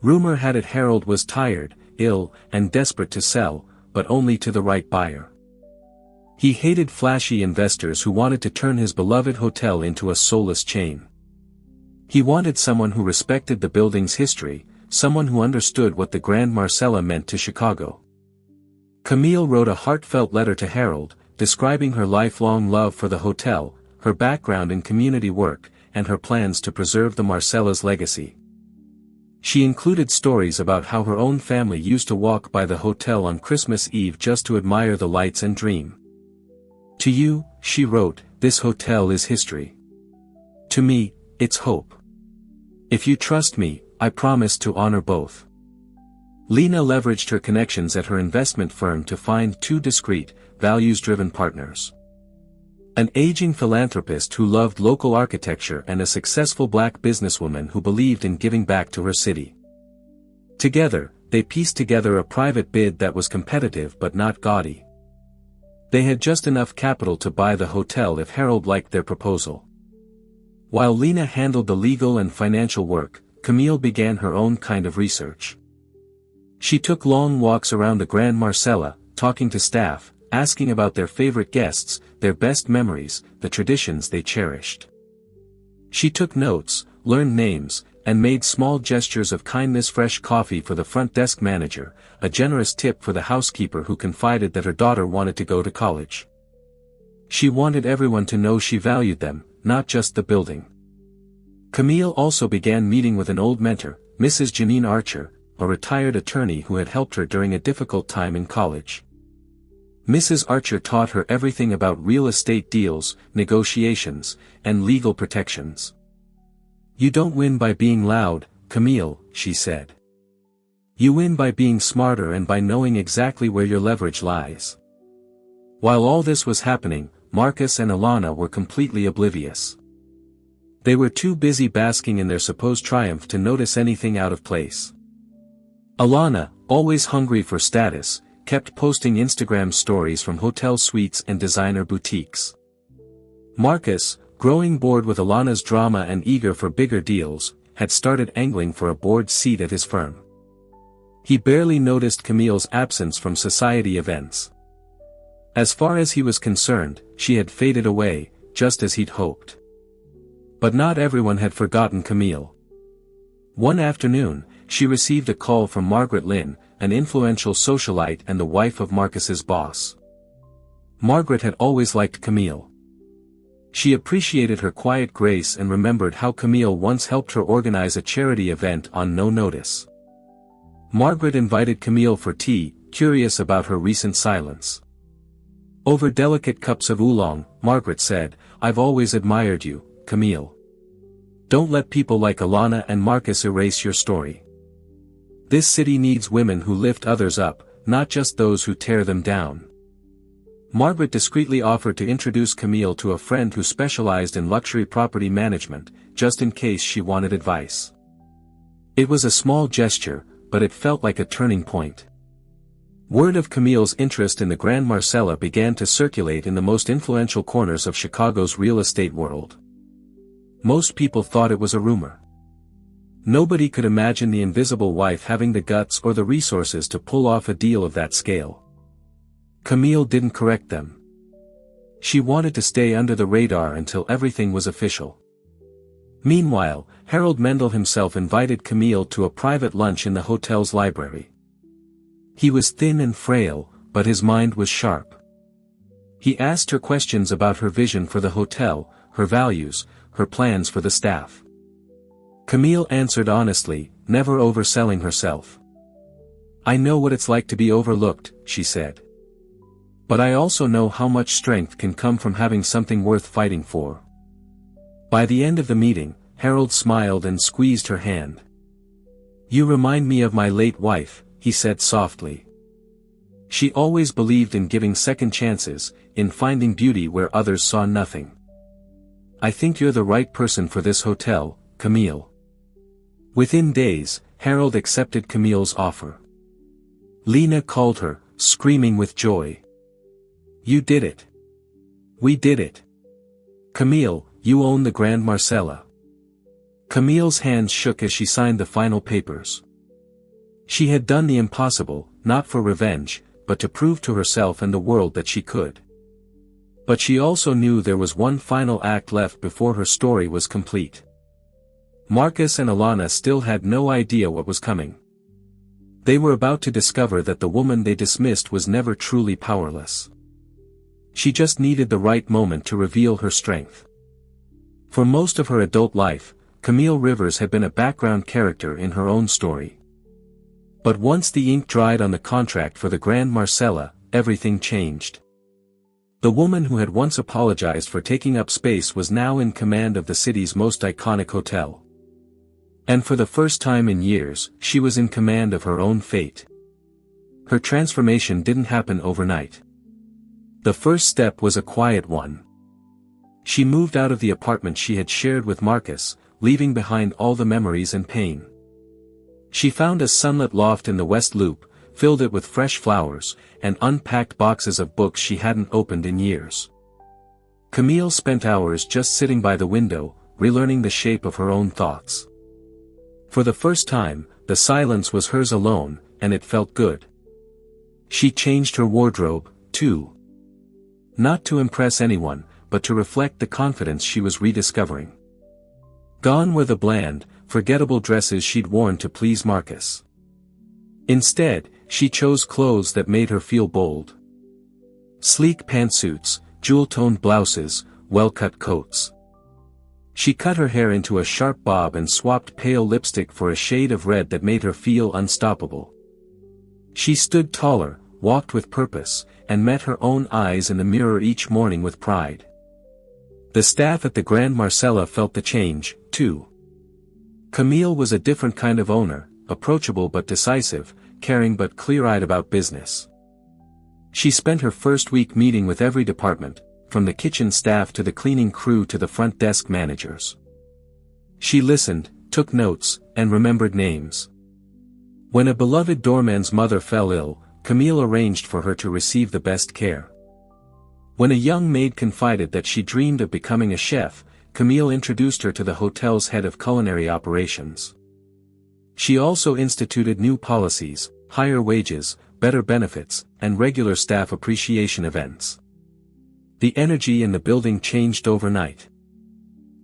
Speaker 1: Rumor had it Harold was tired, ill, and desperate to sell, but only to the right buyer. He hated flashy investors who wanted to turn his beloved hotel into a soulless chain. He wanted someone who respected the building's history, someone who understood what the Grand Marcella meant to Chicago. Camille wrote a heartfelt letter to Harold, describing her lifelong love for the hotel, her background in community work, and her plans to preserve the Marcella's legacy. She included stories about how her own family used to walk by the hotel on Christmas Eve just to admire the lights and dream. To you, she wrote, this hotel is history. To me, it's hope. If you trust me, I promise to honor both. Lena leveraged her connections at her investment firm to find two discreet, values-driven partners. An aging philanthropist who loved local architecture and a successful black businesswoman who believed in giving back to her city. Together, they pieced together a private bid that was competitive but not gaudy. They had just enough capital to buy the hotel if Harold liked their proposal. While Lena handled the legal and financial work, Camille began her own kind of research. She took long walks around the Grand Marcella, talking to staff, asking about their favorite guests, their best memories, the traditions they cherished. She took notes, learned names, and made small gestures of kindness: fresh coffee for the front desk manager, a generous tip for the housekeeper who confided that her daughter wanted to go to college. She wanted everyone to know she valued them, not just the building. Camille also began meeting with an old mentor, Mrs. Janine Archer, a retired attorney who had helped her during a difficult time in college. Mrs. Archer taught her everything about real estate deals, negotiations, and legal protections. You don't win by being loud, Camille, she said. You win by being smarter and by knowing exactly where your leverage lies. While all this was happening, Marcus and Alana were completely oblivious. They were too busy basking in their supposed triumph to notice anything out of place. Alana, always hungry for status, kept posting Instagram stories from hotel suites and designer boutiques. Marcus, growing bored with Alana's drama and eager for bigger deals, had started angling for a board seat at his firm. He barely noticed Camille's absence from society events. As far as he was concerned, she had faded away, just as he'd hoped. But not everyone had forgotten Camille. One afternoon, she received a call from Margaret Lynn, an influential socialite and the wife of Marcus's boss. Margaret had always liked Camille. She appreciated her quiet grace and remembered how Camille once helped her organize a charity event on no notice. Margaret invited Camille for tea, curious about her recent silence. Over delicate cups of oolong, Margaret said, "I've always admired you, Camille. Don't let people like Alana and Marcus erase your story. This city needs women who lift others up, not just those who tear them down." Margaret discreetly offered to introduce Camille to a friend who specialized in luxury property management, just in case she wanted advice. It was a small gesture, but it felt like a turning point. Word of Camille's interest in the Grand Marcella began to circulate in the most influential corners of Chicago's real estate world. Most people thought it was a rumor. Nobody could imagine the invisible wife having the guts or the resources to pull off a deal of that scale. Camille didn't correct them. She wanted to stay under the radar until everything was official. Meanwhile, Harold Mendel himself invited Camille to a private lunch in the hotel's library. He was thin and frail, but his mind was sharp. He asked her questions about her vision for the hotel, her values, her plans for the staff. Camille answered honestly, never overselling herself. "I know what it's like to be overlooked," she said. "But I also know how much strength can come from having something worth fighting for." By the end of the meeting, Harold smiled and squeezed her hand. "You remind me of my late wife," he said softly. "She always believed in giving second chances, in finding beauty where others saw nothing. I think you're the right person for this hotel, Camille." Within days, Harold accepted Camille's offer. Lena called her, screaming with joy. "You did it. We did it. Camille, you own the Grand Marcella." Camille's hands shook as she signed the final papers. She had done the impossible, not for revenge, but to prove to herself and the world that she could. But she also knew there was one final act left before her story was complete. Marcus and Alana still had no idea what was coming. They were about to discover that the woman they dismissed was never truly powerless. She just needed the right moment to reveal her strength. For most of her adult life, Camille Rivers had been a background character in her own story. But once the ink dried on the contract for the Grand Marcella, everything changed. The woman who had once apologized for taking up space was now in command of the city's most iconic hotel. And for the first time in years, she was in command of her own fate. Her transformation didn't happen overnight. The first step was a quiet one. She moved out of the apartment she had shared with Marcus, leaving behind all the memories and pain. She found a sunlit loft in the West Loop, filled it with fresh flowers, and unpacked boxes of books she hadn't opened in years. Camille spent hours just sitting by the window, relearning the shape of her own thoughts. For the first time, the silence was hers alone, and it felt good. She changed her wardrobe, too. Not to impress anyone, but to reflect the confidence she was rediscovering. Gone were the bland, forgettable dresses she'd worn to please Marcus. Instead, she chose clothes that made her feel bold. Sleek pantsuits, jewel-toned blouses, well-cut coats. She cut her hair into a sharp bob and swapped pale lipstick for a shade of red that made her feel unstoppable. She stood taller, walked with purpose, and met her own eyes in the mirror each morning with pride. The staff at the Grand Marcella felt the change, too. Camille was a different kind of owner, approachable but decisive, caring but clear-eyed about business. She spent her first week meeting with every department, from the kitchen staff to the cleaning crew to the front desk managers. She listened, took notes, and remembered names. When a beloved doorman's mother fell ill, Camille arranged for her to receive the best care. When a young maid confided that she dreamed of becoming a chef, Camille introduced her to the hotel's head of culinary operations. She also instituted new policies, higher wages, better benefits, and regular staff appreciation events. The energy in the building changed overnight.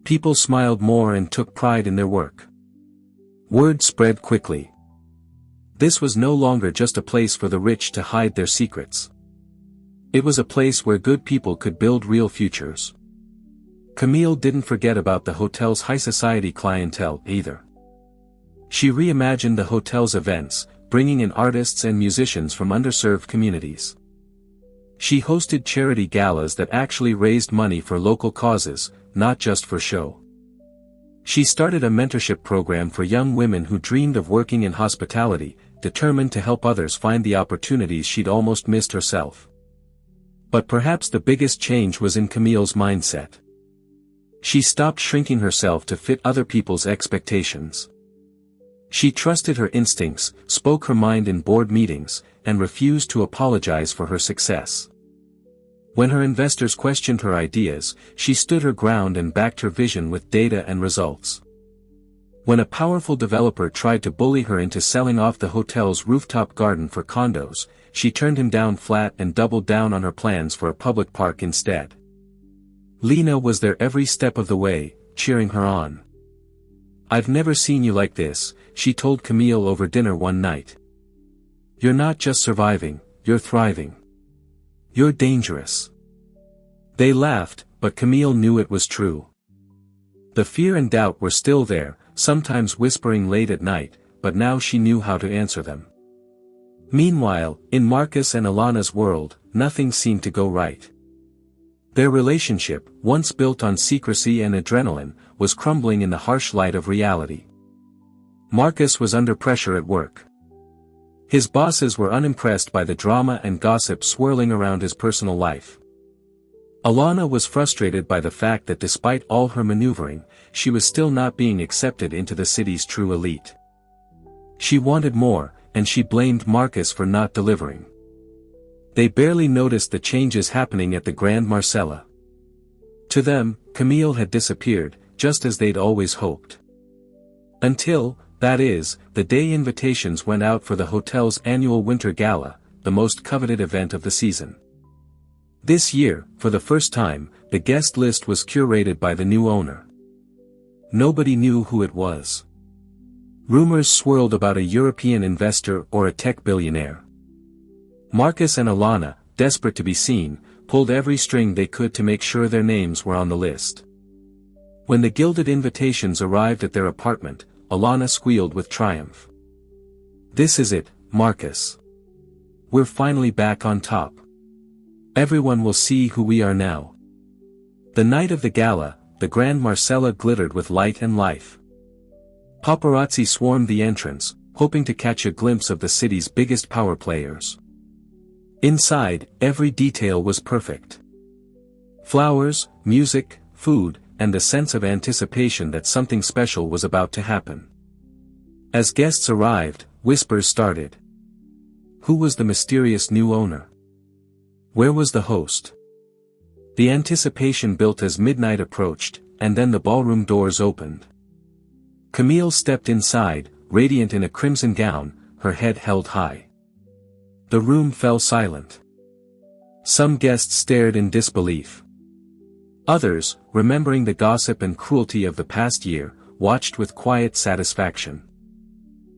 Speaker 1: People smiled more and took pride in their work. Word spread quickly. This was no longer just a place for the rich to hide their secrets. It was a place where good people could build real futures. Camille didn't forget about the hotel's high society clientele either. She reimagined the hotel's events, bringing in artists and musicians from underserved communities. She hosted charity galas that actually raised money for local causes, not just for show. She started a mentorship program for young women who dreamed of working in hospitality, determined to help others find the opportunities she'd almost missed herself. But perhaps the biggest change was in Camille's mindset. She stopped shrinking herself to fit other people's expectations. She trusted her instincts, spoke her mind in board meetings, and refused to apologize for her success. When her investors questioned her ideas, she stood her ground and backed her vision with data and results. When a powerful developer tried to bully her into selling off the hotel's rooftop garden for condos, she turned him down flat and doubled down on her plans for a public park instead. Lena was there every step of the way, cheering her on. "I've never seen you like this," she told Camille over dinner one night. "You're not just surviving, you're thriving. You're dangerous." They laughed, but Camille knew it was true. The fear and doubt were still there, sometimes whispering late at night, but now she knew how to answer them. Meanwhile, in Marcus and Alana's world, nothing seemed to go right. Their relationship, once built on secrecy and adrenaline, was crumbling in the harsh light of reality. Marcus was under pressure at work. His bosses were unimpressed by the drama and gossip swirling around his personal life. Alana was frustrated by the fact that despite all her maneuvering, she was still not being accepted into the city's true elite. She wanted more, and she blamed Marcus for not delivering. They barely noticed the changes happening at the Grand Marcella. To them, Camille had disappeared, just as they'd always hoped. Until, that is, the day invitations went out for the hotel's annual winter gala, the most coveted event of the season. This year, for the first time, the guest list was curated by the new owner. Nobody knew who it was. Rumors swirled about a European investor or a tech billionaire. Marcus and Alana, desperate to be seen, pulled every string they could to make sure their names were on the list. When the gilded invitations arrived at their apartment, Alana squealed with triumph. "This is it, Marcus. We're finally back on top. Everyone will see who we are now." The night of the gala, the Grand Marcella glittered with light and life. Paparazzi swarmed the entrance, hoping to catch a glimpse of the city's biggest power players. Inside, every detail was perfect. Flowers, music, food, and the sense of anticipation that something special was about to happen. As guests arrived, whispers started. Who was the mysterious new owner? Where was the host? The anticipation built as midnight approached, and then the ballroom doors opened. Camille stepped inside, radiant in a crimson gown, her head held high. The room fell silent. Some guests stared in disbelief. Others, remembering the gossip and cruelty of the past year, watched with quiet satisfaction.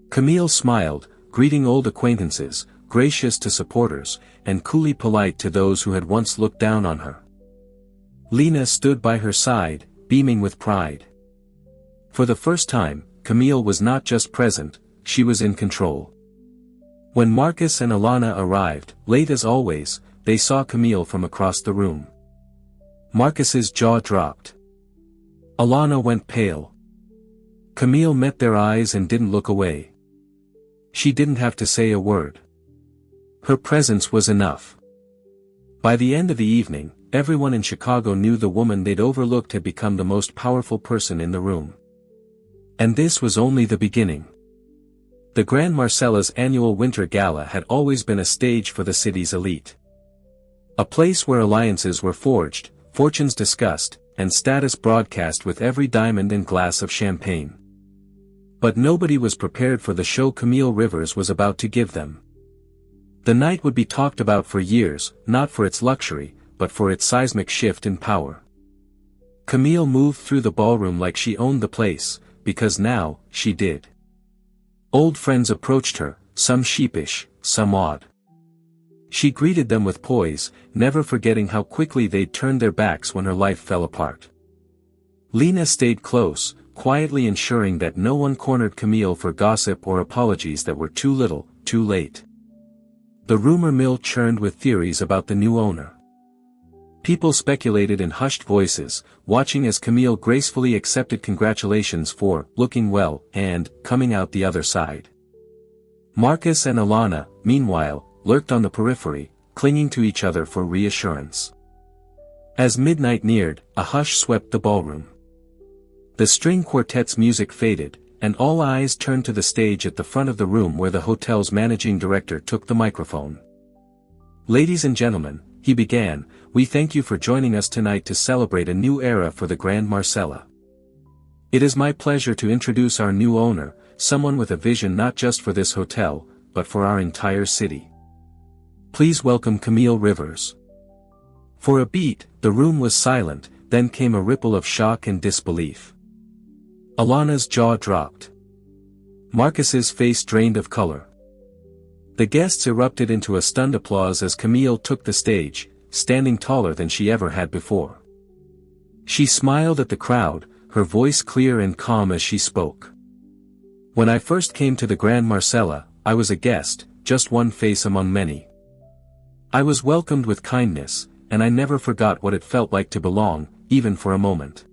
Speaker 1: Camille smiled, greeting old acquaintances, gracious to supporters, and coolly polite to those who had once looked down on her. Lena stood by her side, beaming with pride. For the first time, Camille was not just present, she was in control. When Marcus and Alana arrived, late as always, they saw Camille from across the room. Marcus's jaw dropped. Alana went pale. Camille met their eyes and didn't look away. She didn't have to say a word. Her presence was enough. By the end of the evening, everyone in Chicago knew the woman they'd overlooked had become the most powerful person in the room. And this was only the beginning. The Grand Marcella's annual winter gala had always been a stage for the city's elite. A place where alliances were forged, fortunes discussed, and status broadcast with every diamond and glass of champagne. But nobody was prepared for the show Camille Rivers was about to give them. The night would be talked about for years, not for its luxury, but for its seismic shift in power. Camille moved through the ballroom like she owned the place, because now, she did. Old friends approached her, some sheepish, some awed. She greeted them with poise, never forgetting how quickly they'd turned their backs when her life fell apart. Lena stayed close, quietly ensuring that no one cornered Camille for gossip or apologies that were too little, too late. The rumor mill churned with theories about the new owner. People speculated in hushed voices, watching as Camille gracefully accepted congratulations for looking well and coming out the other side. Marcus and Alana, meanwhile, lurked on the periphery, clinging to each other for reassurance. As midnight neared, a hush swept the ballroom. The string quartet's music faded, and all eyes turned to the stage at the front of the room where the hotel's managing director took the microphone. "Ladies and gentlemen," he began, "we thank you for joining us tonight to celebrate a new era for the Grand Marcella. It is my pleasure to introduce our new owner, someone with a vision not just for this hotel, but for our entire city. Please welcome Camille Rivers. For a beat, the room was silent, then came a ripple of shock and disbelief. Alana's jaw dropped. Marcus's face drained of color. The guests erupted into a stunned applause as Camille took the stage, standing taller than she ever had before. She smiled at the crowd, her voice clear and calm as she spoke. When I first came to the Grand Marcella, I was a guest, just one face among many. I was welcomed with kindness, and I never forgot what it felt like to belong, even for a moment.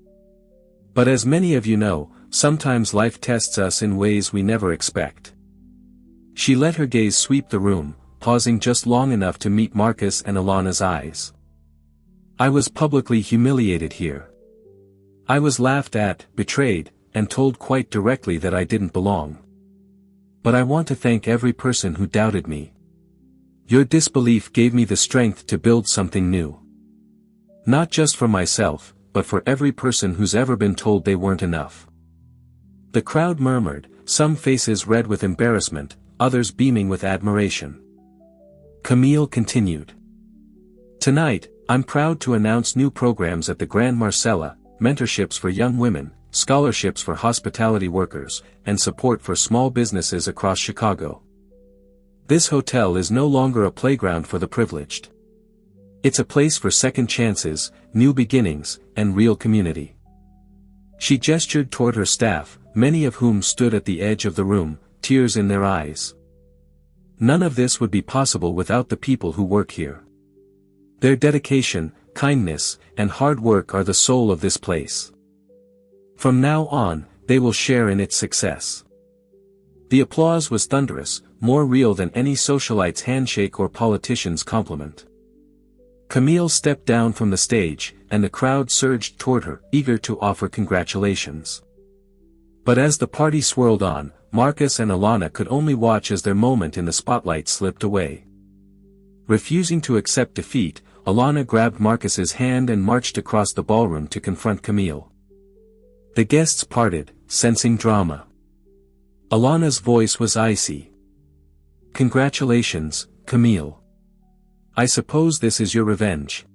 Speaker 1: But as many of you know, sometimes life tests us in ways we never expect. She let her gaze sweep the room, pausing just long enough to meet Marcus and Alana's eyes. I was publicly humiliated here. I was laughed at, betrayed, and told quite directly that I didn't belong. But I want to thank every person who doubted me. Your disbelief gave me the strength to build something new. Not just for myself, but for every person who's ever been told they weren't enough. The crowd murmured, some faces red with embarrassment, others beaming with admiration. Camille continued. Tonight, I'm proud to announce new programs at the Grand Marcella, mentorships for young women, scholarships for hospitality workers, and support for small businesses across Chicago. This hotel is no longer a playground for the privileged. It's a place for second chances, new beginnings, and real community. She gestured toward her staff, many of whom stood at the edge of the room, tears in their eyes. None of this would be possible without the people who work here. Their dedication, kindness, and hard work are the soul of this place. From now on, they will share in its success. The applause was thunderous, more real than any socialite's handshake or politician's compliment. Camille stepped down from the stage, and the crowd surged toward her, eager to offer congratulations. But as the party swirled on, Marcus and Alana could only watch as their moment in the spotlight slipped away. Refusing to accept defeat, Alana grabbed Marcus's hand and marched across the ballroom to confront Camille. The guests parted, sensing drama. Alana's voice was icy. Congratulations, Camille. I suppose this is your revenge.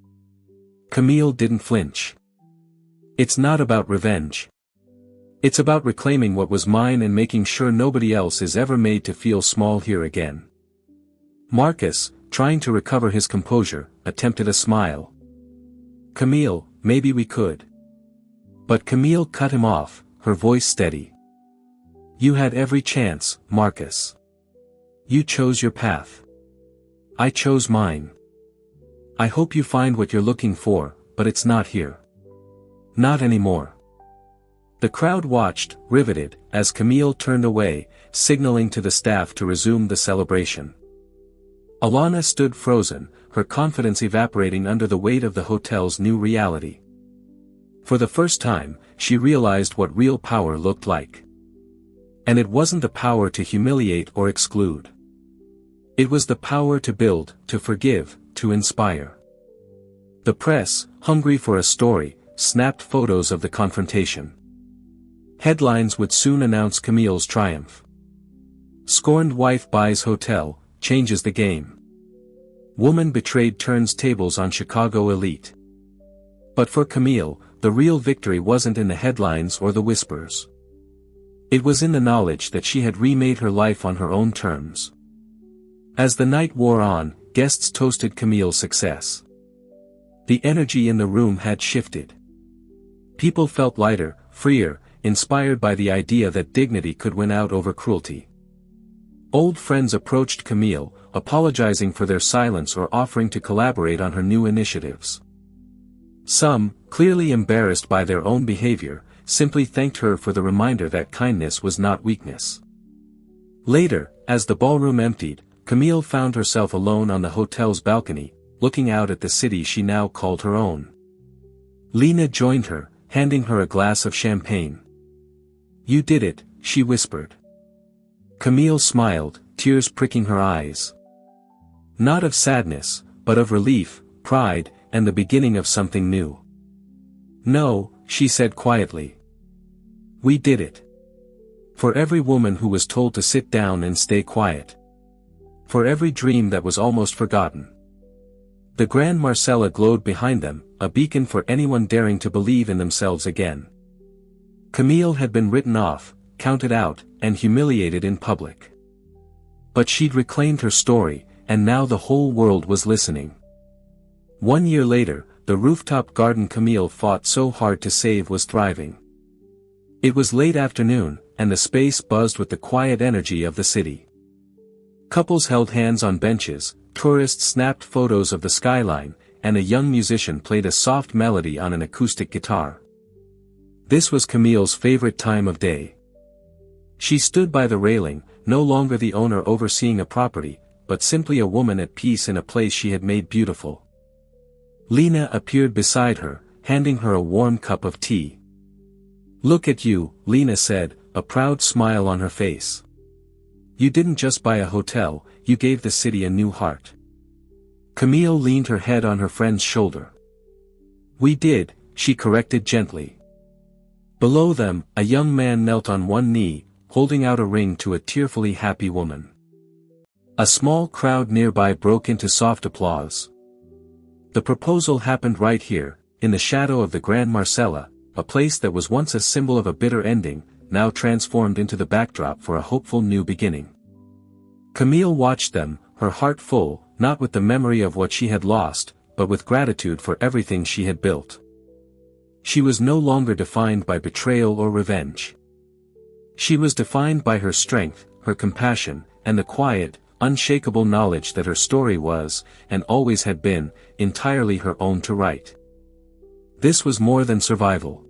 Speaker 1: Camille didn't flinch. It's not about revenge. It's about reclaiming what was mine and making sure nobody else is ever made to feel small here again. Marcus, trying to recover his composure, attempted a smile. Camille, maybe we could. But Camille cut him off, her voice steady. You had every chance, Marcus. You chose your path. I chose mine. I hope you find what you're looking for, but it's not here. Not anymore. The crowd watched, riveted, as Camille turned away, signaling to the staff to resume the celebration. Alana stood frozen, her confidence evaporating under the weight of the hotel's new reality. For the first time, she realized what real power looked like. And it wasn't the power to humiliate or exclude. It was the power to build, to forgive, to inspire. The press, hungry for a story, snapped photos of the confrontation. Headlines would soon announce Camille's triumph. Scorned wife buys hotel, changes the game. Woman betrayed turns tables on Chicago elite. But for Camille, the real victory wasn't in the headlines or the whispers. It was in the knowledge that she had remade her life on her own terms. As the night wore on, guests toasted Camille's success. The energy in the room had shifted. People felt lighter, freer, inspired by the idea that dignity could win out over cruelty. Old friends approached Camille, apologizing for their silence or offering to collaborate on her new initiatives. Some, clearly embarrassed by their own behavior, simply thanked her for the reminder that kindness was not weakness. Later, as the ballroom emptied, Camille found herself alone on the hotel's balcony, looking out at the city she now called her own. Lena joined her, handing her a glass of champagne. You did it, she whispered. Camille smiled, tears pricking her eyes. Not of sadness, but of relief, pride, and the beginning of something new. No, she said quietly. We did it. For every woman who was told to sit down and stay quiet. For every dream that was almost forgotten. The Grand Marcella glowed behind them, a beacon for anyone daring to believe in themselves again. Camille had been written off, counted out, and humiliated in public. But she'd reclaimed her story, and now the whole world was listening. 1 year later, the rooftop garden Camille fought so hard to save was thriving. It was late afternoon, and the space buzzed with the quiet energy of the city. Couples held hands on benches, tourists snapped photos of the skyline, and a young musician played a soft melody on an acoustic guitar. This was Camille's favorite time of day. She stood by the railing, no longer the owner overseeing a property, but simply a woman at peace in a place she had made beautiful. Lena appeared beside her, handing her a warm cup of tea. "Look at you," Lena said, a proud smile on her face. "You didn't just buy a hotel, you gave the city a new heart." Camille leaned her head on her friend's shoulder. "We did," she corrected gently. Below them, a young man knelt on one knee, holding out a ring to a tearfully happy woman. A small crowd nearby broke into soft applause. The proposal happened right here, in the shadow of the Grand Marcella, a place that was once a symbol of a bitter ending, now transformed into the backdrop for a hopeful new beginning. Camille watched them, her heart full, not with the memory of what she had lost, but with gratitude for everything she had built. She was no longer defined by betrayal or revenge. She was defined by her strength, her compassion, and the quiet, unshakable knowledge that her story was, and always had been, entirely her own to write. This was more than survival.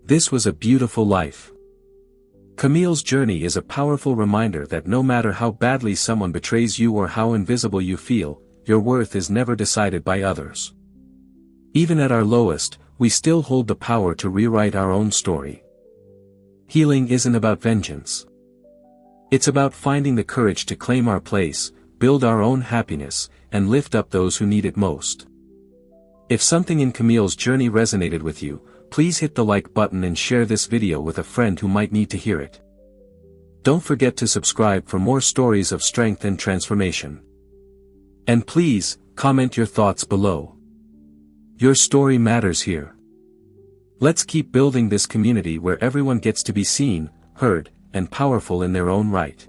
Speaker 1: This was a beautiful life. Camille's journey is a powerful reminder that no matter how badly someone betrays you or how invisible you feel, your worth is never decided by others. Even at our lowest, we still hold the power to rewrite our own story. Healing isn't about vengeance. It's about finding the courage to claim our place, build our own happiness, and lift up those who need it most. If something in Camille's journey resonated with you, please hit the like button and share this video with a friend who might need to hear it. Don't forget to subscribe for more stories of strength and transformation. And please, comment your thoughts below. Your story matters here. Let's keep building this community where everyone gets to be seen, heard, and powerful in their own right.